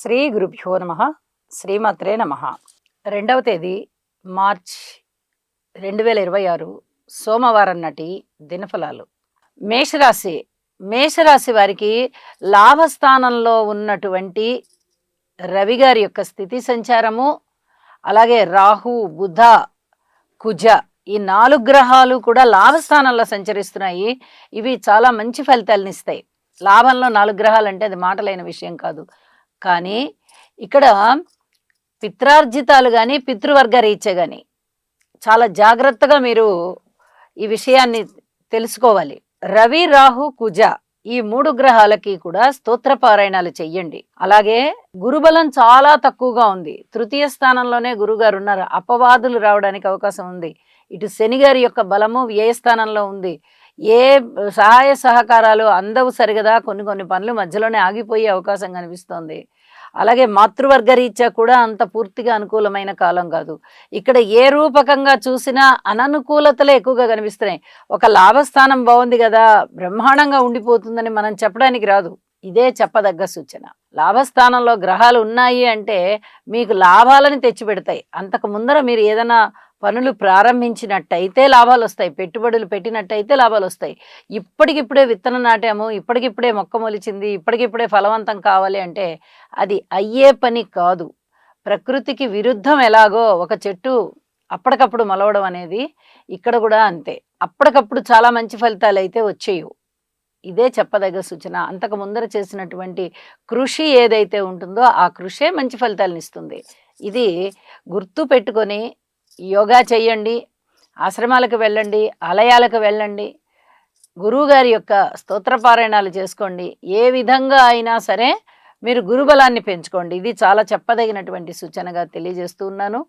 శ్రీ గురుభ్యో నమ. శ్రీమాత్రే నమ. 2వ తేదీ మార్చ్ 2026 సోమవారం నాటి దినఫలాలు. మేషరాశి. మేషరాశి వారికి లాభస్థానంలో ఉన్నటువంటి రవి గారి యొక్క స్థితి సంచారము, అలాగే రాహు, బుధ, కుజ ఈ 4 గ్రహాలు కూడా లాభస్థానంలో సంచరిస్తున్నాయి. ఇవి చాలా మంచి ఫలితాలను ఇస్తాయి. లాభంలో 4 గ్రహాలు అంటే అది మాటలైన విషయం కాదు. కానీ ఇక్కడ పిత్రార్జితాలు కానీ పితృవర్గ రీత్యా కానీ చాలా జాగ్రత్తగా మీరు ఈ విషయాన్ని తెలుసుకోవాలి. రవి, రాహు, కుజ ఈ 3 గ్రహాలకి కూడా స్తోత్ర పారాయణాలు చెయ్యండి. అలాగే గురుబలం చాలా తక్కువగా ఉంది. తృతీయ స్థానంలోనే గురుగారు ఉన్నారు. అపవాదులు రావడానికి అవకాశం ఉంది. ఇటు శని గారి యొక్క బలము వ్యయ స్థానంలో ఉంది. ఏ సహాయ సహకారాలు అందవు సరిగదా, కొన్ని పనులు మధ్యలోనే ఆగిపోయే అవకాశం కనిపిస్తోంది. అలాగే మాతృవర్గ రీత్యా కూడా అంత పూర్తిగా అనుకూలమైన కాలం కాదు. ఇక్కడ ఏ రూపకంగా చూసినా అననుకూలతలే ఎక్కువగా కనిపిస్తున్నాయి. ఒక లాభస్థానం బాగుంది కదా, బ్రహ్మాండంగా ఉండిపోతుందని మనం చెప్పడానికి రాదు. ఇదే చెప్పదగ్గ సూచన. లాభస్థానంలో గ్రహాలు ఉన్నాయి అంటే మీకు లాభాలని తెచ్చిపెడతాయి. అంతకు ముందర మీరు ఏదైనా పనులు ప్రారంభించినట్టయితే లాభాలు వస్తాయి. పెట్టుబడులు పెట్టినట్టయితే లాభాలు వస్తాయి. ఇప్పటికిప్పుడే విత్తనం నాటాము, ఇప్పటికిప్పుడే మొక్క మొలిచింది, ఇప్పటికిప్పుడే ఫలవంతం కావాలి అంటే అది అయ్యే పని కాదు. ప్రకృతికి విరుద్ధం ఎలాగో ఒక చెట్టు అప్పటికప్పుడు మొలవడం అనేది ఇక్కడ కూడా అంతే. అప్పటికప్పుడు చాలా మంచి ఫలితాలు అయితే వచ్చేయు. ఇదే చెప్పదగ్గ సూచన. అంతకు ముందర చేసినటువంటి కృషి ఏదైతే ఉంటుందో ఆ కృషే మంచి ఫలితాలను ఇస్తుంది. ఇది గుర్తు పెట్టుకొని యోగా చెయ్యండి, ఆశ్రమాలకు వెళ్ళండి, ఆలయాలకు వెళ్ళండి, గురువుగారి యొక్క స్తోత్రపారాయణాలు చేసుకోండి. ఏ విధంగా అయినా సరే మీరు గురుబలాన్ని పెంచుకోండి. ఇది చాలా చెప్పదగినటువంటి సూచనగా తెలియజేస్తూ ఉన్నాను.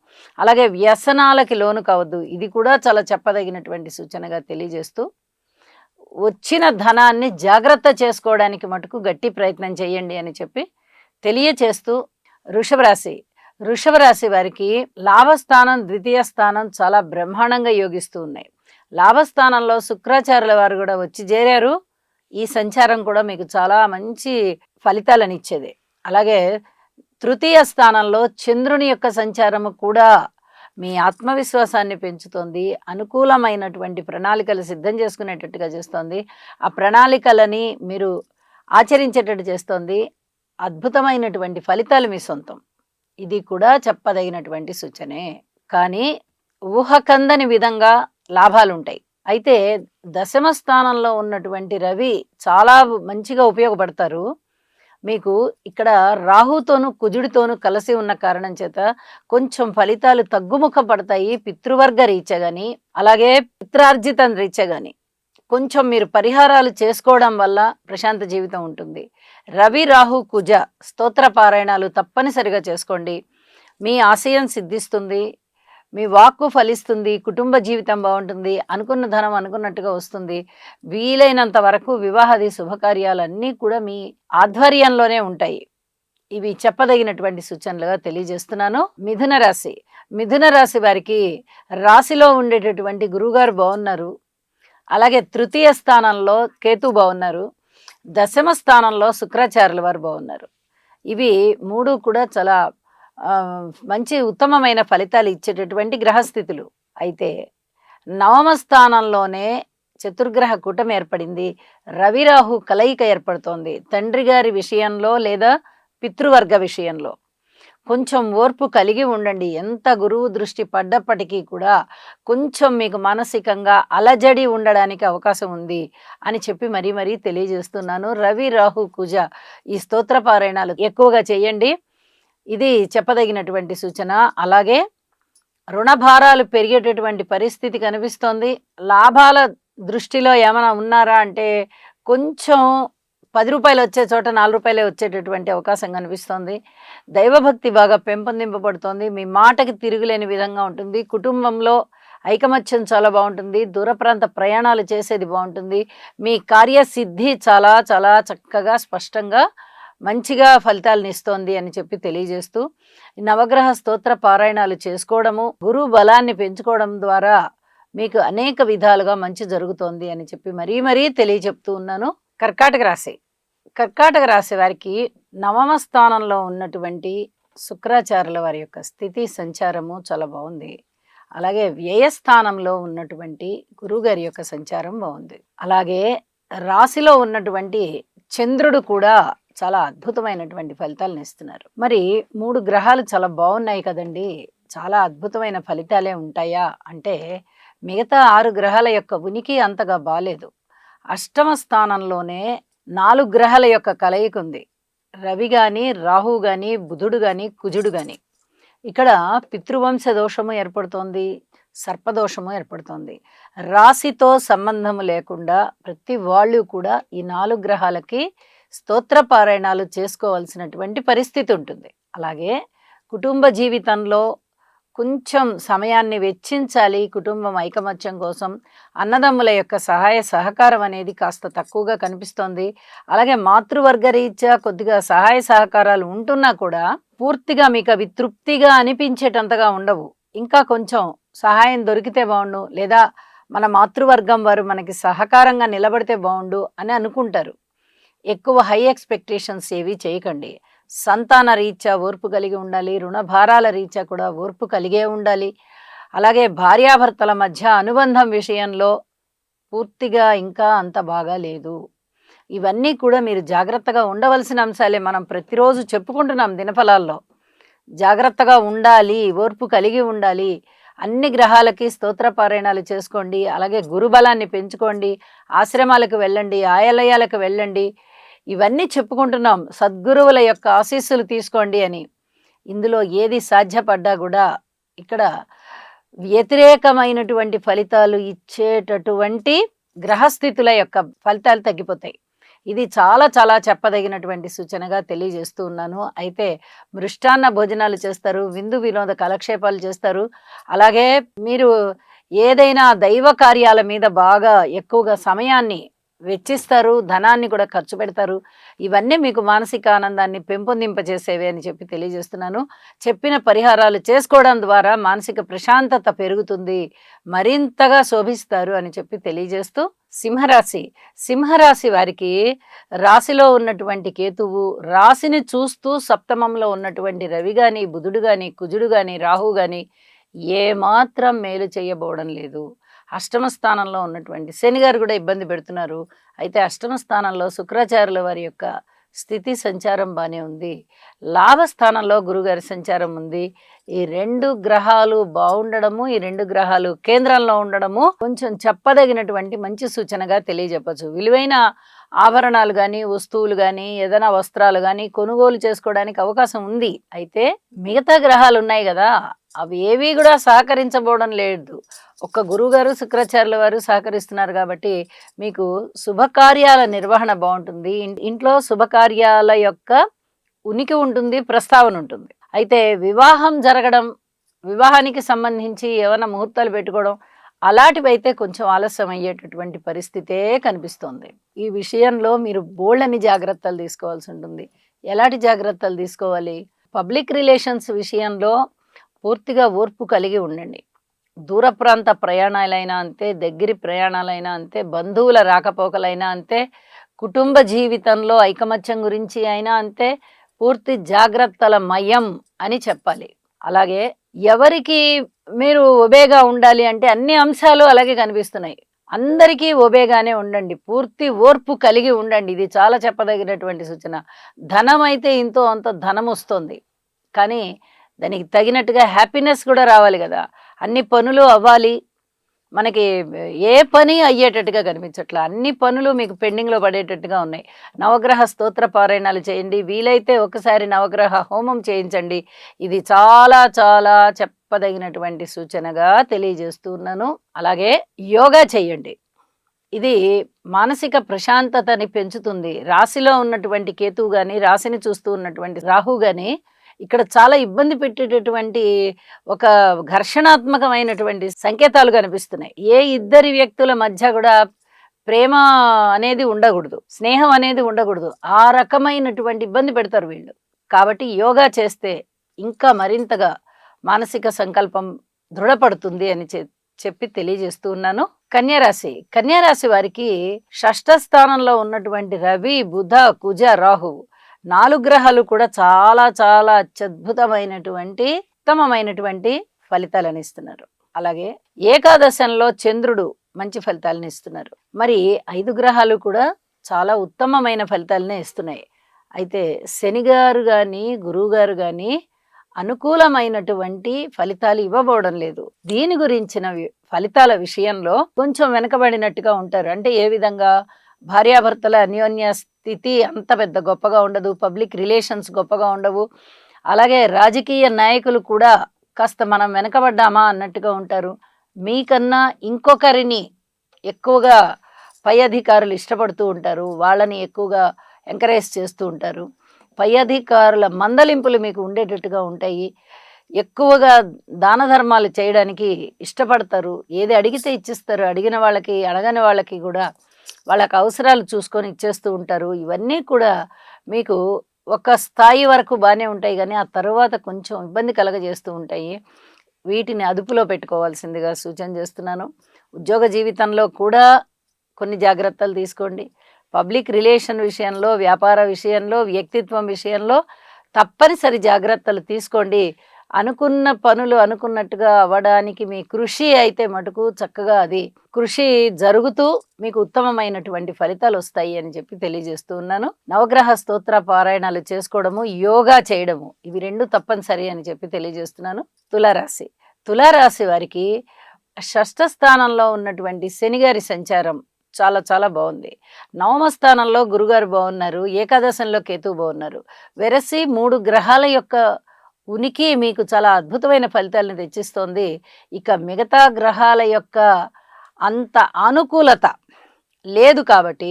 అలాగే వ్యసనాలకి లోను కావద్దు. ఇది కూడా చాలా చెప్పదగినటువంటి సూచనగా తెలియజేస్తూ, వచ్చిన ధనాన్ని జాగ్రత్త చేసుకోవడానికి మటుకు గట్టి ప్రయత్నం చేయండి అని చెప్పి తెలియచేస్తూ, వృషభ రాశి వారికి లాభస్థానం, ద్వితీయ స్థానం చాలా బ్రహ్మాండంగా యోగిస్తూ ఉన్నాయి. లాభస్థానంలో శుక్రాచార్యుల వారు కూడా వచ్చి చేరారు. ఈ సంచారం కూడా మీకు చాలా మంచి ఫలితాలను ఇచ్చేది. అలాగే తృతీయ స్థానంలో చంద్రుని యొక్క సంచారము కూడా మీ ఆత్మవిశ్వాసాన్ని పెంచుతోంది. అనుకూలమైనటువంటి ప్రణాళికలు సిద్ధం చేసుకునేటట్టుగా చేస్తోంది. ఆ ప్రణాళికలని మీరు ఆచరించేటట్టు చేస్తోంది. అద్భుతమైనటువంటి ఫలితాలు మీ సొంతం. ఇది కూడా చెప్పదగినటువంటి సూచనే. కానీ ఊహకందని విధంగా లాభాలుంటాయి. అయితే దశమ స్థానంలో ఉన్నటువంటి రవి చాలా మంచిగా ఉపయోగపడతారు మీకు. ఇక్కడ రాహుతోనూ కుజుడితోనూ కలిసి ఉన్న కారణం చేత కొంచెం ఫలితాలు తగ్గుముఖ పడతాయి. పితృవర్గ రీత్యా కానీ, అలాగే పిత్రార్జితం రీత్యా కానీ కొంచెం మీరు పరిహారాలు చేసుకోవడం వల్ల ప్రశాంత జీవితం ఉంటుంది. రవి, రాహు, కుజ స్తోత్ర పారాయణాలు తప్పనిసరిగా చేసుకోండి. మీ ఆశయం సిద్ధిస్తుంది, మీ వాక్కు ఫలిస్తుంది, కుటుంబ జీవితం బాగుంటుంది, అనుకున్న ధనం అనుకున్నట్టుగా వస్తుంది. వీలైనంత వరకు వివాహాది శుభకార్యాలన్నీ కూడా మీ ఆధ్వర్యంలోనే ఉంటాయి. ఇవి చెప్పదగినటువంటి సూచనలుగా తెలియజేస్తున్నాను. మిథున రాశి వారికి రాశిలో ఉండేటటువంటి గురువుగారు బాగున్నారు. అలాగే తృతీయ స్థానంలో కేతు బాగున్నారు. దశమ స్థానంలో శుక్రాచార్యుల వారు బాగున్నారు. ఇవి 3 కూడా చాలా మంచి ఉత్తమమైన ఫలితాలు ఇచ్చేటటువంటి గ్రహస్థితులు. అయితే నవమ స్థానంలోనే చతుర్గ్రహ కూటమి ఏర్పడింది. రవిరాహు కలయిక ఏర్పడుతోంది. తండ్రి గారి విషయంలో లేదా పితృవర్గ విషయంలో కొంచెం ఓర్పు కలిగి ఉండండి. ఎంత గురువు దృష్టి పడ్డప్పటికీ కూడా కొంచెం మీకు మానసికంగా అలజడి ఉండడానికి అవకాశం ఉంది అని చెప్పి మరీ తెలియజేస్తున్నాను. రవి, రాహు, కుజ ఈ స్తోత్ర పారాయణాలు ఎక్కువగా చేయండి. ఇది చెప్పదగినటువంటి సూచన. అలాగే రుణభారాలు పెరిగేటటువంటి పరిస్థితి కనిపిస్తోంది. లాభాల దృష్టిలో ఏమైనా ఉన్నారా అంటే కొంచెం 10 రూపాయలు వచ్చే చోట 4 రూపాయలే వచ్చేటటువంటి అవకాశం కనిపిస్తోంది. దైవభక్తి బాగా పెంపొందింపబడుతోంది. మీ మాటకి తిరుగులేని విధంగా ఉంటుంది. కుటుంబంలో ఐకమత్యం చాలా బాగుంటుంది. దూర ప్రాంత ప్రయాణాలు చేసేది బాగుంటుంది. మీ కార్యసిద్ధి చాలా చాలా చక్కగా స్పష్టంగా మంచిగా ఫలితాలను ఇస్తోంది అని చెప్పి తెలియజేస్తూ, నవగ్రహ స్తోత్ర పారాయణాలు చేసుకోవడము, గురువు బలాన్ని పెంచుకోవడం ద్వారా మీకు అనేక విధాలుగా మంచి జరుగుతోంది అని చెప్పి మరీ తెలియచెప్తూ ఉన్నాను. కర్కాటక రాశి. కర్కాటక రాశి వారికి నవమ స్థానంలో ఉన్నటువంటి శుక్రాచార్యుల వారి యొక్క స్థితి సంచారము చాలా బాగుంది. అలాగే వ్యయస్థానంలో ఉన్నటువంటి గురువుగారి యొక్క సంచారం బాగుంది. అలాగే రాశిలో ఉన్నటువంటి చంద్రుడు కూడా చాలా అద్భుతమైనటువంటి ఫలితాలను ఇస్తున్నారు. మరి 3 గ్రహాలు చాలా బాగున్నాయి కదండి, చాలా అద్భుతమైన ఫలితాలే ఉంటాయా అంటే మిగతా 6 గ్రహాల యొక్క ఉనికి అంతగా బాలేదు. అష్టమ స్థానంలోనే 4 గ్రహాల యొక్క కలయిక ఉంది. రవి గాని, రాహు గాని, బుధుడు గాని, కుజుడు గాని. ఇక్కడ పితృవంశ దోషము ఏర్పడుతోంది, సర్పదోషము ఏర్పడుతోంది. రాశితో సంబంధము లేకుండా ప్రతి వాళ్ళు కూడా ఈ 4 గ్రహాలకి స్తోత్ర పారాయణాలు చేసుకోవాల్సినటువంటి పరిస్థితి ఉంటుంది. అలాగే కుటుంబ జీవితంలో కొంచెం సమయాన్ని వెచ్చించాలి. కుటుంబం ఐకమత్యం కోసం అన్నదమ్ముల యొక్క సహాయ సహకారం అనేది కాస్త తక్కువగా కనిపిస్తోంది. అలాగే మాతృవర్గ రీత్యా కొద్దిగా సహాయ సహకారాలు ఉంటున్నా కూడా పూర్తిగా మీకు అవి తృప్తిగా అనిపించేటంతగా ఉండవు. ఇంకా కొంచెం సహాయం దొరికితే బాగుండు, లేదా మన మాతృవర్గం వారు మనకి సహకారంగా నిలబడితే బాగుండు అని అనుకుంటారు. ఎక్కువ హై ఎక్స్పెక్టేషన్స్ ఏవి చేయకండి. సంతాన రీత్యా ఓర్పు కలిగి ఉండాలి, రుణ భారాల రీత్యా కూడా ఓర్పు కలిగే ఉండాలి. అలాగే భార్యాభర్తల మధ్య అనుబంధం విషయంలో పూర్తిగా ఇంకా అంత బాగా లేదు. ఇవన్నీ కూడా మీరు జాగ్రత్తగా ఉండవలసిన అంశాలే. మనం ప్రతిరోజు చెప్పుకుంటున్నాం దినఫలాల్లో. జాగ్రత్తగా ఉండాలి, ఓర్పు కలిగి ఉండాలి. అన్ని గ్రహాలకి స్తోత్ర పారాయణాలు చేసుకోండి. అలాగే గురుబలాన్ని పెంచుకోండి, ఆశ్రమాలకు వెళ్ళండి, ఆలయాలకు వెళ్ళండి. ఇవన్నీ చెప్పుకుంటున్నాం, సద్గురువుల యొక్క ఆశీస్సులు తీసుకోండి అని. ఇందులో ఏది సాధ్యపడ్డా కూడా ఇక్కడ వ్యతిరేకమైనటువంటి ఫలితాలు ఇచ్చేటటువంటి గ్రహస్థితుల యొక్క ఫలితాలు తగ్గిపోతాయి. ఇది చాలా చాలా చెప్పదగినటువంటి సూచనగా తెలియజేస్తూ ఉన్నాను. అయితే మృష్టాన్న భోజనాలు చేస్తారు, విందు వినోద కాలక్షేపాలు చేస్తారు. అలాగే మీరు ఏదైనా దైవ కార్యాల మీద బాగా ఎక్కువగా సమయాన్ని వెచ్చిస్తారు, ధనాన్ని కూడా ఖర్చు పెడతారు. ఇవన్నీ మీకు మానసిక ఆనందాన్ని పెంపొందింపజేసేవి అని చెప్పి తెలియజేస్తున్నాను. చెప్పిన పరిహారాలు చేసుకోవడం ద్వారా మానసిక ప్రశాంతత పెరుగుతుంది, మరింతగా శోభిస్తారు అని చెప్పి తెలియజేస్తూ, సింహరాశి వారికి రాశిలో ఉన్నటువంటి కేతువు, రాశిని చూస్తూ సప్తమంలో ఉన్నటువంటి రవి గాని, బుధుడు గాని, కుజుడు గాని, రాహు గాని ఏమాత్రం మేలు చేయబోవడం లేదు. అష్టమ స్థానంలో ఉన్నటువంటి శని గారు కూడా ఇబ్బంది పెడుతున్నారు. అయితే అష్టమ స్థానంలో శుక్రాచార్యుల వారి యొక్క స్థితి సంచారం బాగానే ఉంది. లాభస్థానంలో గురుగారి సంచారం ఉంది. ఈ 2 గ్రహాలు బాగుండడము, ఈ 2 గ్రహాలు కేంద్రంలో ఉండడము కొంచెం చెప్పదగినటువంటి మంచి సూచనగా తెలియజెప్పచ్చు. విలువైన ఆభరణాలు కానీ, వస్తువులు కానీ, ఏదైనా వస్త్రాలు కానీ కొనుగోలు చేసుకోవడానికి అవకాశం ఉంది. అయితే మిగతా గ్రహాలు ఉన్నాయి కదా, అవి ఏవి కూడా సహకరించబోవడం లేదు. ఒక్క గురువుగారు శుక్రాచార్యుల వారు సహకరిస్తున్నారు కాబట్టి మీకు శుభకార్యాల నిర్వహణ బాగుంటుంది. ఇంట్లో శుభకార్యాల యొక్క ఉనికి ఉంటుంది, ప్రస్తావన ఉంటుంది. అయితే వివాహం జరగడం, వివాహానికి సంబంధించి ఏమైనా ముహూర్తాలు పెట్టుకోవడం అలాంటివైతే కొంచెం ఆలస్యం అయ్యేటటువంటి పరిస్థితే కనిపిస్తోంది. ఈ విషయంలో మీరు బోల్డని జాగ్రత్తలు తీసుకోవాల్సి ఉంటుంది. ఎలాంటి జాగ్రత్తలు తీసుకోవాలి? పబ్లిక్ రిలేషన్స్ విషయంలో పూర్తిగా ఓర్పు కలిగి ఉండండి. దూర ప్రాంత ప్రయాణాలైనా అంతే, దగ్గరి ప్రయాణాలైనా అంతే, బంధువుల రాకపోకలైనా అంతే, కుటుంబ జీవితంలో ఐకమత్యం గురించి అయినా అంతే, పూర్తి జాగ్రత్తల మయం అని చెప్పాలి. అలాగే ఎవరికి మీరు ఒబేగా ఉండాలి అంటే అన్ని అంశాలు అలాగే కనిపిస్తున్నాయి. అందరికీ ఒబేగానే ఉండండి, పూర్తి ఓర్పు కలిగి ఉండండి. ఇది చాలా చెప్పదగినటువంటి సూచన. ధనం అయితే ఇంతో అంత ధనం వస్తుంది, కానీ దానికి తగినట్టుగా హ్యాపీనెస్ కూడా రావాలి కదా. అన్ని పనులు అవ్వాలి, మనకి ఏ పని అయ్యేటట్టుగా కనిపించట్లా. అన్ని పనులు మీకు పెండింగ్లో పడేటట్టుగా ఉన్నాయి. నవగ్రహ స్తోత్ర పారాయణాలు చేయండి, వీలైతే ఒకసారి నవగ్రహ హోమం చేయించండి. ఇది చాలా చాలా చెప్పదగినటువంటి సూచనగా తెలియజేస్తున్నాను. అలాగే యోగా చేయండి, ఇది మానసిక ప్రశాంతతని పెంచుతుంది. రాశిలో ఉన్నటువంటి కేతువు కానీ, రాశిని చూస్తూ ఉన్నటువంటి రాహు కానీ ఇక్కడ చాలా ఇబ్బంది పెట్టేటటువంటి ఒక ఘర్షణాత్మకమైనటువంటి సంకేతాలు కనిపిస్తున్నాయి. ఏ ఇద్దరి వ్యక్తుల మధ్య కూడా ప్రేమ అనేది ఉండకూడదు, స్నేహం అనేది ఉండకూడదు. ఆ రకమైనటువంటి ఇబ్బంది పెడతారు వీళ్ళు. కాబట్టి యోగా చేస్తే ఇంకా మరింతగా మానసిక సంకల్పం దృఢపడుతుంది అని చెప్పి తెలియజేస్తూ ఉన్నాను. కన్యారాశి వారికి షష్ఠ స్థానంలో ఉన్నటువంటి రవి, బుధ, కుజ, రాహు 4 గ్రహాలు కూడా చాలా చాలా అత్యద్భుతమైనటువంటి ఉత్తమమైనటువంటి ఫలితాలను ఇస్తున్నారు. అలాగే ఏకాదశంలో చంద్రుడు మంచి ఫలితాలను ఇస్తున్నారు. మరి 5 గ్రహాలు కూడా చాలా ఉత్తమమైన ఫలితాలనే ఇస్తున్నాయి. అయితే శని గారు కానీ గురువు గారు కానీ అనుకూలమైనటువంటి ఫలితాలు ఇవ్వబోవడం లేదు. దీని గురించిన ఫలితాల విషయంలో కొంచెం వెనకబడినట్టుగా ఉంటారు. అంటే ఏ విధంగా? భార్యాభర్తల అన్యోన్య స్థితి అంత పెద్ద గొప్పగా ఉండదు, పబ్లిక్ రిలేషన్స్ గొప్పగా ఉండవు. అలాగే రాజకీయ నాయకులు కూడా కాస్త మనం వెనకబడ్డామా అన్నట్టుగా ఉంటారు. మీకన్నా ఇంకొకరిని ఎక్కువగా పై అధికారులు ఇష్టపడుతూ ఉంటారు, వాళ్ళని ఎక్కువగా ఎంకరేజ్ చేస్తూ ఉంటారు. పై అధికారుల మందలింపులు మీకు ఉండేటట్టుగా ఉంటాయి. ఎక్కువగా దాన ధర్మాలు చేయడానికి ఇష్టపడతారు. ఏది అడిగితే ఇచ్చిస్తారు. అడిగిన వాళ్ళకి అడగని వాళ్ళకి కూడా వాళ్ళకి అవసరాలు చూసుకొని ఇచ్చేస్తూ ఉంటారు. ఇవన్నీ కూడా మీకు ఒక స్థాయి వరకు బాగానే ఉంటాయి, కానీ ఆ తర్వాత కొంచెం ఇబ్బంది కలగజేస్తూ ఉంటాయి. వీటిని అదుపులో పెట్టుకోవాల్సిందిగా సూచన చేస్తున్నాను. ఉద్యోగ జీవితంలో కూడా కొన్ని జాగ్రత్తలు తీసుకోండి. పబ్లిక్ రిలేషన్ విషయంలో, వ్యాపార విషయంలో, వ్యక్తిత్వం విషయంలో తప్పనిసరి జాగ్రత్తలు తీసుకోండి. అనుకున్న పనులు అనుకున్నట్టుగా అవ్వడానికి మీ కృషి అయితే మటుకు చక్కగా అది కృషి జరుగుతూ మీకు ఉత్తమమైనటువంటి ఫలితాలు వస్తాయి అని చెప్పి తెలియజేస్తూ ఉన్నాను. నవగ్రహ స్తోత్ర పారాయణాలు చేసుకోవడము, యోగా చేయడము, ఇవి 2 తప్పనిసరి అని చెప్పి తెలియజేస్తున్నాను. తులారాశి వారికి షష్ఠ స్థానంలో ఉన్నటువంటి శనిగారి సంచారం చాలా చాలా బాగుంది. 9వ స్థానంలో గురుగారు బాగున్నారు, ఏకాదశంలో కేతువు బాగున్నారు. వెరసి 3 గ్రహాల యొక్క ఉనికి మీకు చాలా అద్భుతమైన ఫలితాలను తెచ్చిస్తోంది. ఇక మిగతా గ్రహాల యొక్క అంత అనుకూలత లేదు కాబట్టి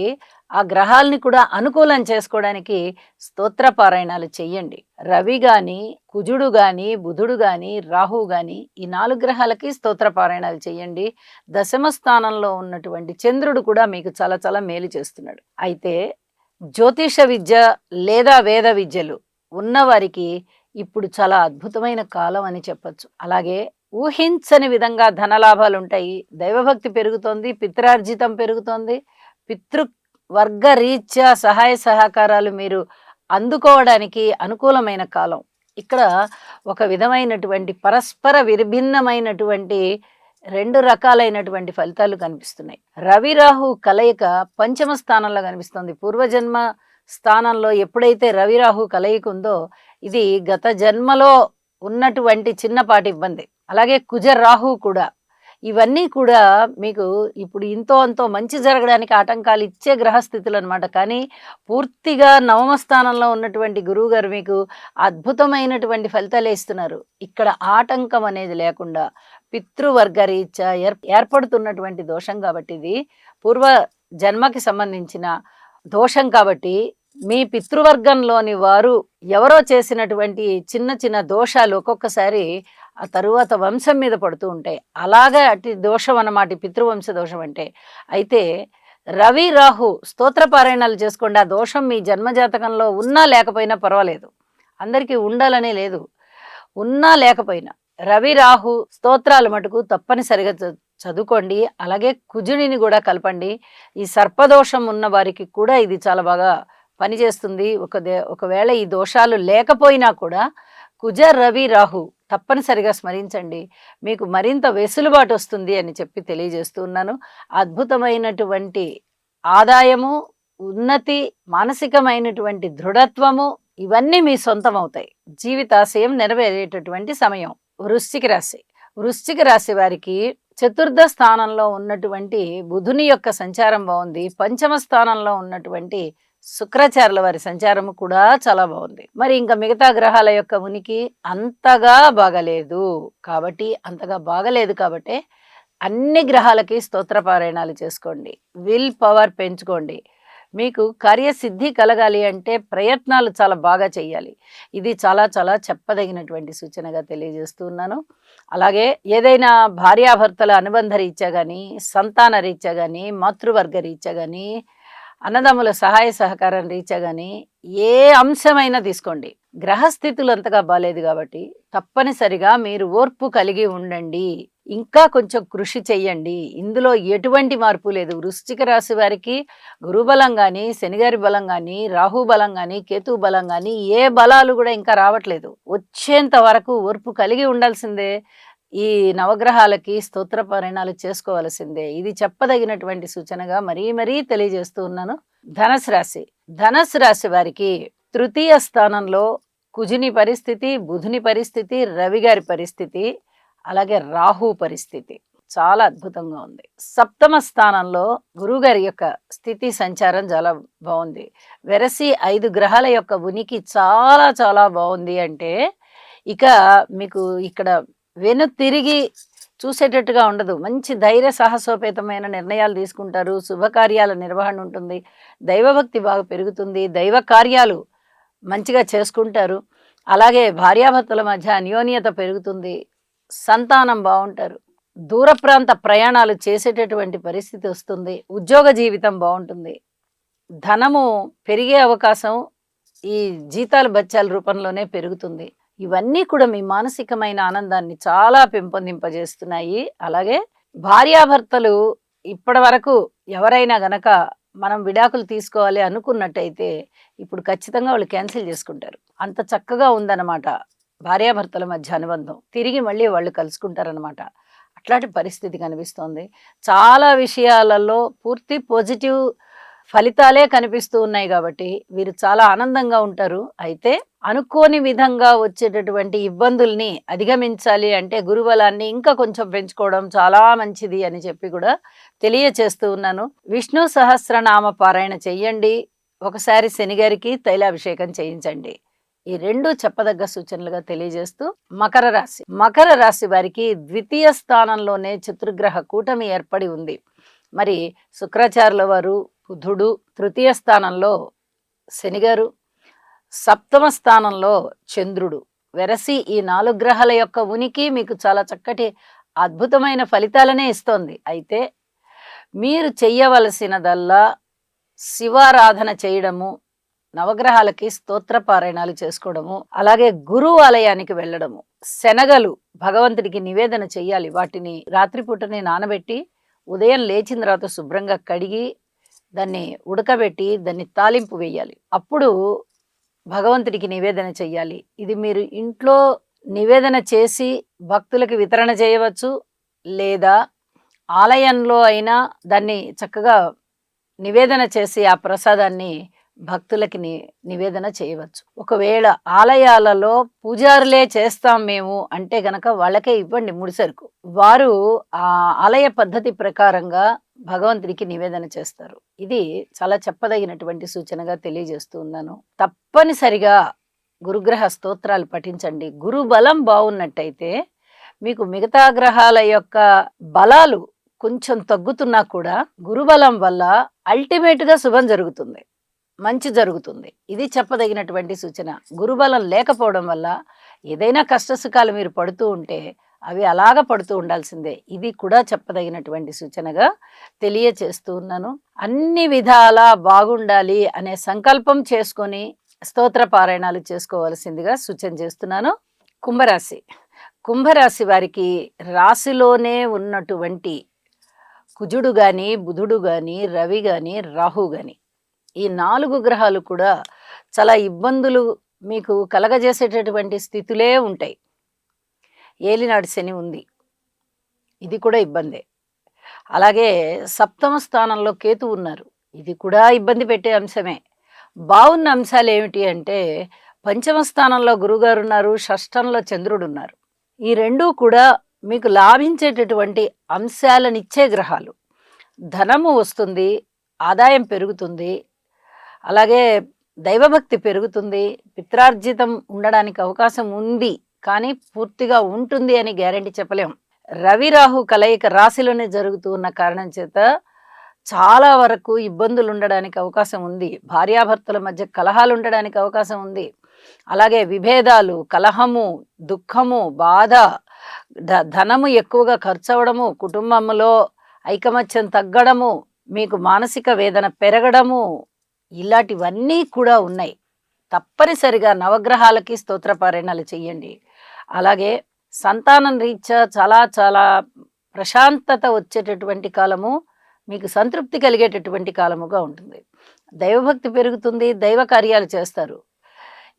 ఆ గ్రహాలని కూడా అనుకూలం చేసుకోవడానికి స్తోత్ర పారాయణాలు చెయ్యండి. రవి గాని, కుజుడు గాని, బుధుడు గాని, రాహువు గాని, ఈ 4 గ్రహాలకి స్తోత్ర పారాయణాలు చెయ్యండి. దశమ స్థానంలో ఉన్నటువంటి చంద్రుడు కూడా మీకు చాలా చాలా మేలు చేస్తున్నాడు. అయితే జ్యోతిష విద్య లేదా వేద విద్యలు ఉన్నవారికి ఇప్పుడు చాలా అద్భుతమైన కాలం అని చెప్పచ్చు. అలాగే ఊహించని విధంగా ధనలాభాలు ఉంటాయి, దైవభక్తి పెరుగుతోంది, పిత్రార్జితం పెరుగుతోంది, పితృవర్గ రీత్యా సహాయ సహకారాలు మీరు అందుకోవడానికి అనుకూలమైన కాలం. ఇక్కడ ఒక విధమైనటువంటి పరస్పర విభిన్నమైనటువంటి 2 రకాలైనటువంటి ఫలితాలు కనిపిస్తున్నాయి. రవి రాహు కలయిక పంచమ స్థానంలో కనిపిస్తుంది. పూర్వజన్మ స్థానంలో ఎప్పుడైతే రవి రాహు కలయిక ఉందో ఇది గత జన్మలో ఉన్నటువంటి చిన్నపాటి ఇబ్బంది. అలాగే కుజ రాహు కూడా, ఇవన్నీ కూడా మీకు ఇప్పుడు ఇంతో అంతో మంచి జరగడానికి ఆటంకాలు ఇచ్చే గ్రహస్థితులు అనమాట. కానీ పూర్తిగా 9వ స్థానంలో ఉన్నటువంటి గురువు గారు మీకు అద్భుతమైనటువంటి ఫలితాలే ఇస్తున్నారు. ఇక్కడ ఆటంకం అనేది లేకుండా పితృవర్గ రీత్యా ఏర్పడుతున్నటువంటి దోషం కాబట్టి, ఇది పూర్వ జన్మకి సంబంధించిన దోషం కాబట్టి మీ పితృవర్గంలోని వారు ఎవరో చేసినటువంటి చిన్న చిన్న దోషాలు ఒక్కొక్కసారి ఆ తరువాత వంశం మీద పడుతూ ఉంటాయి. అలాగా అటు దోషం అన్నమాట పితృవంశ దోషం అంటే. అయితే రవి రాహు స్తోత్ర పారాయణాలు చేసుకోండి. ఆ దోషం మీ జన్మజాతకంలో ఉన్నా లేకపోయినా పర్వాలేదు, అందరికీ ఉండాలనే లేదు, ఉన్నా లేకపోయినా రవి రాహు స్తోత్రాలు మటుకు తప్పనిసరిగా చదువుకోండి. అలాగే కుజుడిని కూడా కలపండి. ఈ సర్పదోషం ఉన్న వారికి కూడా ఇది చాలా బాగా పనిచేస్తుంది. ఒకవేళ ఈ దోషాలు లేకపోయినా కూడా కుజ రవి రాహు తప్పనిసరిగా స్మరించండి, మీకు మరింత వెసులుబాటు వస్తుంది అని చెప్పి తెలియజేస్తూ ఉన్నాను. అద్భుతమైనటువంటి ఆదాయము, ఉన్నతి, మానసికమైనటువంటి దృఢత్వము ఇవన్నీ మీ సొంతం అవుతాయి. జీవితాశయం నెరవేరేటటువంటి సమయం. వృశ్చిక రాశి వారికి చతుర్థ స్థానంలో ఉన్నటువంటి బుధుని యొక్క సంచారం బాగుంది. పంచమ స్థానంలో ఉన్నటువంటి శుక్రాచార్యుల వారి సంచారము కూడా చాలా బాగుంది. మరి ఇంకా మిగతా గ్రహాల యొక్క ఉనికి అంతగా బాగలేదు కాబట్టి అన్ని గ్రహాలకి స్తోత్ర పారాయణాలు చేసుకోండి. విల్ పవర్ పెంచుకోండి. మీకు కార్యసిద్ధి కలగాలి అంటే ప్రయత్నాలు చాలా బాగా చేయాలి. ఇది చాలా చాలా చెప్పదగినటువంటి సూచనగా తెలియజేస్తున్నాను. అలాగే ఏదైనా భార్యాభర్తల అనుబంధ రీత్యా కానీ, సంతాన రీత్యా కానీ, మాతృవర్గ రీత్యా కానీ, అన్నదమ్ముల సహాయ సహకారం రీత్యా గాని ఏ అంశమైనా తీసుకోండి. గ్రహస్థితులు అంతగా బాలేదు కాబట్టి తప్పనిసరిగా మీరు ఓర్పు కలిగి ఉండండి. ఇంకా కొంచెం కృషి చెయ్యండి. ఇందులో ఎటువంటి మార్పు లేదు. వృశ్చిక రాశి వారికి గురుబలం గాని, శనిగారి బలం గాని, రాహు బలం గాని, కేతు బలం గాని ఏ బలాలు కూడా ఇంకా రావట్లేదు. వచ్చేంత వరకు ఓర్పు కలిగి ఉండాల్సిందే. ఈ నవగ్రహాలకి స్తోత్ర పారాయణాలు చేసుకోవాల్సిందే. ఇది చెప్పదగినటువంటి సూచనగా మరీ తెలియజేస్తూ ఉన్నాను. ధనుసు రాశి. ధనుసు రాశి వారికి తృతీయ స్థానంలో కుజుని పరిస్థితి, బుధుని పరిస్థితి, రవి గారి పరిస్థితి, అలాగే రాహు పరిస్థితి చాలా అద్భుతంగా ఉంది. సప్తమ స్థానంలో గురువుగారి యొక్క స్థితి సంచారం చాలా బాగుంది. వెరసి 5 గ్రహాల యొక్క ఉనికి చాలా బాగుంది. అంటే ఇక మీకు ఇక్కడ తిరిగి చూసేటట్టుగా ఉండదు. మంచి ధైర్య సాహసోపేతమైన నిర్ణయాలు తీసుకుంటారు. శుభకార్యాల నిర్వహణ ఉంటుంది. దైవభక్తి బాగా పెరుగుతుంది. దైవ కార్యాలు మంచిగా చేసుకుంటారు. అలాగే భార్యాభర్తల మధ్య అన్యోన్యత పెరుగుతుంది. సంతానం బాగుంటారు. దూర ప్రాంత ప్రయాణాలు చేసేటటువంటి పరిస్థితి వస్తుంది. ఉద్యోగ జీవితం బాగుంటుంది. ధనము పెరిగే అవకాశం ఈ జీతాలు బత్యాల రూపంలోనే పెరుగుతుంది. ఇవన్నీ కూడా మీ మానసికమైన ఆనందాన్ని చాలా పెంపొందింపజేస్తున్నాయి. అలాగే భార్యాభర్తలు ఇప్పటి వరకు ఎవరైనా గనక మనం విడాకులు తీసుకోవాలి అనుకున్నట్టయితే ఇప్పుడు ఖచ్చితంగా వాళ్ళు క్యాన్సిల్ చేసుకుంటారు. అంత చక్కగా ఉందన్నమాట భార్యాభర్తల మధ్య అనుబంధం. తిరిగి మళ్ళీ వాళ్ళు కలుసుకుంటారనమాట. అట్లాంటి పరిస్థితి కనిపిస్తోంది. చాలా విషయాలలో పూర్తి పాజిటివ్ ఫలితాలే కనిపిస్తూ ఉన్నాయి కాబట్టి వీరు చాలా ఆనందంగా ఉంటారు. అయితే అనుకోని విధంగా వచ్చేటటువంటి ఇబ్బందుల్ని అధిగమించాలి అంటే గురుబలాన్ని ఇంకా కొంచెం పెంచుకోవడం చాలా మంచిది అని చెప్పి కూడా తెలియచేస్తూ ఉన్నాను. విష్ణు సహస్రనామ పారాయణ చెయ్యండి. ఒకసారి శనిగారికి తైలాభిషేకం చేయించండి. ఈ 2 చెప్పదగ్గ సూచనలుగా తెలియజేస్తూ మకర రాశి. మకర రాశి వారికి ద్వితీయ స్థానంలోనే చతుర్గ్రహ కూటమి ఏర్పడి ఉంది. మరి శుక్రాచార్యుల వారు, బుధుడు, తృతీయ స్థానంలో శనిగారు, సప్తమ స్థానంలో చంద్రుడు. వెరసి ఈ 4 గ్రహాల యొక్క ఉనికి మీకు చాలా చక్కటి అద్భుతమైన ఫలితాలనే ఇస్తోంది. అయితే మీరు చెయ్యవలసినదల్లా శివారాధన చేయడము, నవగ్రహాలకి స్తోత్ర పారాయణాలు చేసుకోవడము, అలాగే గురువు ఆలయానికి వెళ్ళడము. శనగలు భగవంతుడికి నివేదన చెయ్యాలి. వాటిని రాత్రిపూటనే నానబెట్టి ఉదయం లేచిన తర్వాత శుభ్రంగా కడిగి దాన్ని ఉడకబెట్టి దాన్ని తాలింపు వేయాలి. అప్పుడు భగవంతుడికి నివేదన చెయ్యాలి. ఇది మీరు ఇంట్లో నివేదన చేసి భక్తులకి వితరణ చేయవచ్చు, లేదా ఆలయంలో అయినా దాన్ని చక్కగా నివేదన చేసి ఆ ప్రసాదాన్ని భక్తులకి నివేదన చేయవచ్చు. ఒకవేళ ఆలయాలలో పూజారులే చేస్తాం మేము అంటే గనక వాళ్ళకే ఇవ్వండి ముడిసరుకు. వారు ఆ ఆలయ పద్ధతి ప్రకారంగా భగవంతుడికి నివేదన చేస్తారు. ఇది చాలా చెప్పదగినటువంటి సూచనగా తెలియజేస్తూ ఉన్నాను. తప్పనిసరిగా గురుగ్రహ స్తోత్రాలు పఠించండి. గురు బలం బాగున్నట్టయితే మీకు మిగతా గ్రహాల యొక్క బలాలు కొంచెం తగ్గుతున్నా కూడా గురుబలం వల్ల అల్టిమేట్గా శుభం జరుగుతుంది, మంచి జరుగుతుంది. ఇది చెప్పదగినటువంటి సూచన. గురుబలం లేకపోవడం వల్ల ఏదైనా కష్టసుఖాలు మీరు పడుతూ ఉంటే అవి అలాగ పడుతూ ఉండాల్సిందే. ఇది కూడా చెప్పదగినటువంటి సూచనగా తెలియచేస్తూ ఉన్నాను. అన్ని విధాలా బాగుండాలి అనే సంకల్పం చేసుకొని స్తోత్ర పారాయణాలు చేసుకోవాల్సిందిగా సూచన చేస్తున్నాను. కుంభరాశి. కుంభరాశి వారికి రాశిలోనే ఉన్నటువంటి కుజుడు గాని, బుధుడు గాని, రవి గాని, రాహు గాని ఈ 4 గ్రహాలు కూడా చాలా ఇబ్బందులు మీకు కలగజేసేటటువంటి స్థితులే ఉంటాయి. ఏలినాడు శని ఉంది, ఇది కూడా ఇబ్బందే. అలాగే సప్తమ స్థానంలో కేతు ఉన్నారు, ఇది కూడా ఇబ్బంది పెట్టే అంశమే. బాగున్న అంశాలు ఏమిటి అంటే పంచమ స్థానంలో గురుగారు ఉన్నారు, షష్టంలో చంద్రుడు ఉన్నారు. ఈ 2 కూడా మీకు లాభించేటటువంటి అంశాలనిచ్చే గ్రహాలు. ధనము వస్తుంది, ఆదాయం పెరుగుతుంది, అలాగే దైవభక్తి పెరుగుతుంది, పిత్రార్జితం ఉండడానికి అవకాశం ఉంది, కానీ పూర్తిగా ఉంటుంది అని గ్యారంటీ చెప్పలేం. రవి రాహు కలయిక రాశిలోనే జరుగుతూ ఉన్న కారణం చేత చాలా వరకు ఇబ్బందులు ఉండడానికి అవకాశం ఉంది. భార్యాభర్తల మధ్య కలహాలు ఉండడానికి అవకాశం ఉంది. అలాగే విభేదాలు, కలహము, దుఃఖము, బాధ, ధనము ఎక్కువగా ఖర్చు అవడము, కుటుంబంలో ఐకమత్యం తగ్గడము, మీకు మానసిక వేదన పెరగడము, ఇలాంటివన్నీ కూడా ఉన్నాయి. తప్పనిసరిగా నవగ్రహాలకి స్తోత్రపారాయణాలు చెయ్యండి. అలాగే సంతానం రీత్యా చాలా చాలా ప్రశాంతత వచ్చేటటువంటి కాలము, మీకు సంతృప్తి కలిగేటటువంటి కాలముగా ఉంటుంది. దైవభక్తి పెరుగుతుంది, దైవ కార్యాలు చేస్తారు.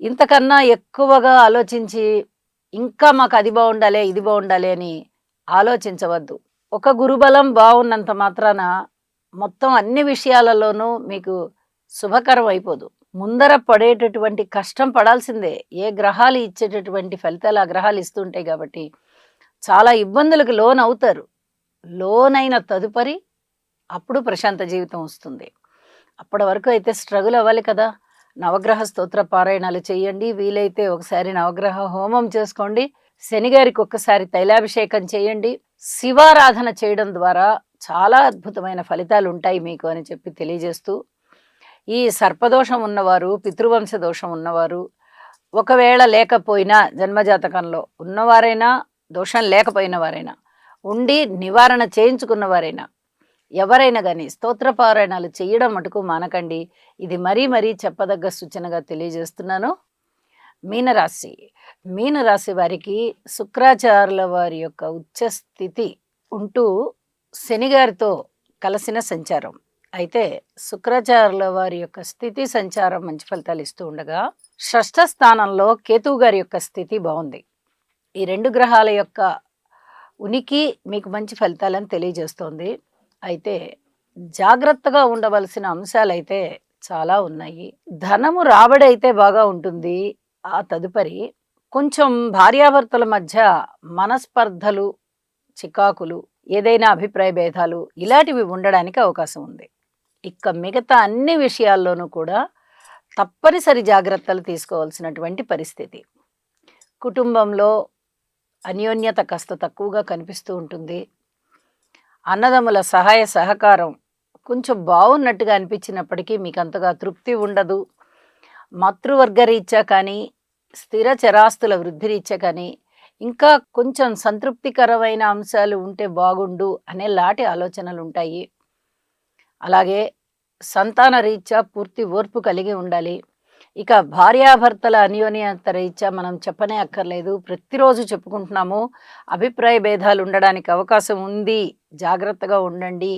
ఇంతకన్నా ఎక్కువగా ఆలోచించి ఇంకా మాకు అది బాగుండాలి, ఇది బాగుండాలి అని ఆలోచించవద్దు. ఒక గురుబలం బాగున్నంత మాత్రాన మొత్తం అన్ని విషయాలలోనూ మీకు శుభకరం అయిపోదు. ముందర పడేటటువంటి కష్టం పడాల్సిందే. ఏ గ్రహాలు ఇచ్చేటటువంటి ఫలితాలు ఆ గ్రహాలు ఇస్తుంటాయి కాబట్టి చాలా ఇబ్బందులకు లోనవుతారు. లోనైన తదుపరి అప్పుడు ప్రశాంత జీవితం వస్తుంది. అప్పటి వరకు అయితే స్ట్రగుల్ అవ్వాలి కదా. నవగ్రహ స్తోత్ర పారాయణాలు చేయండి. వీలైతే ఒకసారి నవగ్రహ హోమం చేసుకోండి. శనిగారికి ఒక్కసారి తైలాభిషేకం చేయండి. శివారాధన చేయడం ద్వారా చాలా అద్భుతమైన ఫలితాలు ఉంటాయి మీకు అని చెప్పి తెలియజేస్తూ, ఈ సర్పదోషం ఉన్నవారు, పితృవంశ దోషం ఉన్నవారు, ఒకవేళ లేకపోయినా జన్మజాతకంలో ఉన్నవారైనా, దోషం లేకపోయిన వారైనా, ఉండి నివారణ చేయించుకున్నవారైనా, ఎవరైనా కానీ స్తోత్రపారాయణాలు చేయడం మటుకు మానకండి. ఇది మరీ మరీ చెప్పదగ్గ సూచనగా తెలియజేస్తున్నాను. మీనరాశి. మీనరాశి వారికి శుక్రాచార్యుల వారి యొక్క ఉచ్చస్థితి ఉంటూ శనిగారితో కలిసిన సంచారం. అయితే శుక్రాచార్యుల వారి యొక్క స్థితి సంచారం మంచి ఫలితాలు ఇస్తూ ఉండగా, షష్ఠ స్థానంలో కేతువు గారి యొక్క స్థితి బాగుంది. ఈ రెండు గ్రహాల యొక్క ఉనికి మీకు మంచి ఫలితాలను తెలియజేస్తోంది. అయితే జాగ్రత్తగా ఉండవలసిన అంశాలైతే చాలా ఉన్నాయి. ధనము రాబడి అయితే బాగా ఉంటుంది. ఆ తదుపరి కొంచెం భార్యాభర్తల మధ్య మనస్పర్ధలు, చికాకులు, ఏదైనా అభిప్రాయ భేదాలు ఇలాంటివి ఉండడానికి అవకాశం ఉంది. ఇక మిగతా అన్ని విషయాల్లోనూ కూడా తప్పనిసరి జాగ్రత్తలు తీసుకోవాల్సినటువంటి పరిస్థితి. కుటుంబంలో అన్యోన్యత కాస్త తక్కువగా కనిపిస్తూ ఉంటుంది. అన్నదమ్ముల సహాయ సహకారం కొంచెం బాగున్నట్టుగా అనిపించినప్పటికీ మీకు అంతగా తృప్తి ఉండదు. మాతృవర్గ రీత్యా కానీ, స్థిర చరాస్తుల వృద్ధి రీత్యా కానీ ఇంకా కొంచెం సంతృప్తికరమైన అంశాలు ఉంటే బాగుండు అనే లాంటి ఆలోచనలు ఉంటాయి. అలాగే సంతాన రీత్యా పూర్తి ఓర్పు కలిగి ఉండాలి. ఇక భార్యాభర్తల అన్యోన్యత రీత్యా మనం చెప్పనే అక్కర్లేదు, ప్రతిరోజు చెప్పుకుంటున్నాము. అభిప్రాయ భేదాలు ఉండడానికి అవకాశం ఉంది, జాగ్రత్తగా ఉండండి.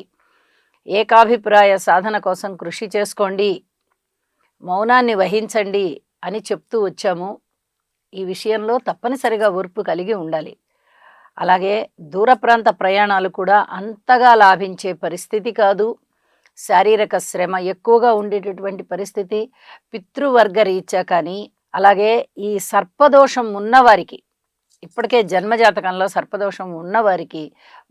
ఏకాభిప్రాయ సాధన కోసం కృషి చేసుకోండి, మౌనాన్ని వహించండి అని చెప్తూ వచ్చాము. ఈ విషయంలో తప్పనిసరిగా ఓర్పు కలిగి ఉండాలి. అలాగే దూర ప్రాంత ప్రయాణాలు కూడా అంతగా లాభించే పరిస్థితి కాదు. శారీరక శ్రమ ఎక్కువగా ఉండేటటువంటి పరిస్థితి. పితృవర్గ రీత్యా కానీ, అలాగే ఈ సర్పదోషం ఉన్నవారికి, ఇప్పటికే జన్మజాతకంలో సర్పదోషం ఉన్నవారికి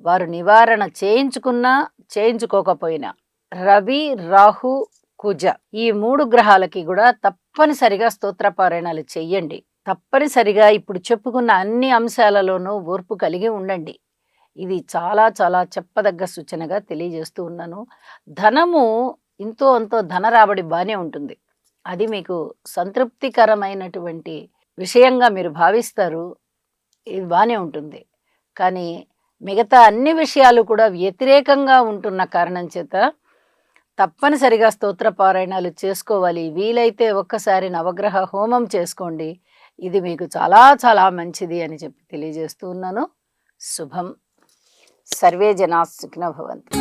వారు నివారణ చేయించుకున్నా చేయించుకోకపోయినా రవి, రాహు, కుజ ఈ 3 గ్రహాలకి కూడా తప్పనిసరిగా స్తోత్రపారాయణాలు చెయ్యండి. తప్పనిసరిగా ఇప్పుడు చెప్పుకున్న అన్ని అంశాలలోనూ ఓర్పు కలిగి ఉండండి. ఇది చాలా చాలా చెప్పదగ్గ సూచనగా తెలియజేస్తూ ఉన్నాను. ధనము ఇంతో అంతో ధన రాబడి బాగానే ఉంటుంది. అది మీకు సంతృప్తికరమైనటువంటి విషయంగా మీరు భావిస్తారు. ఇది బాగానే ఉంటుంది. కానీ మిగతా అన్ని విషయాలు కూడా వ్యతిరేకంగా ఉంటున్న కారణం చేత తప్పనిసరిగా స్తోత్రపారాయణాలు చేసుకోవాలి. వీలైతే ఒక్కసారి నవగ్రహ హోమం చేసుకోండి. ఇది మీకు చాలా చాలా మంచిది అని చెప్పి తెలియజేస్తూ ఉన్నాను. శుభం. సర్వే జనా సుఖినో భవంతు.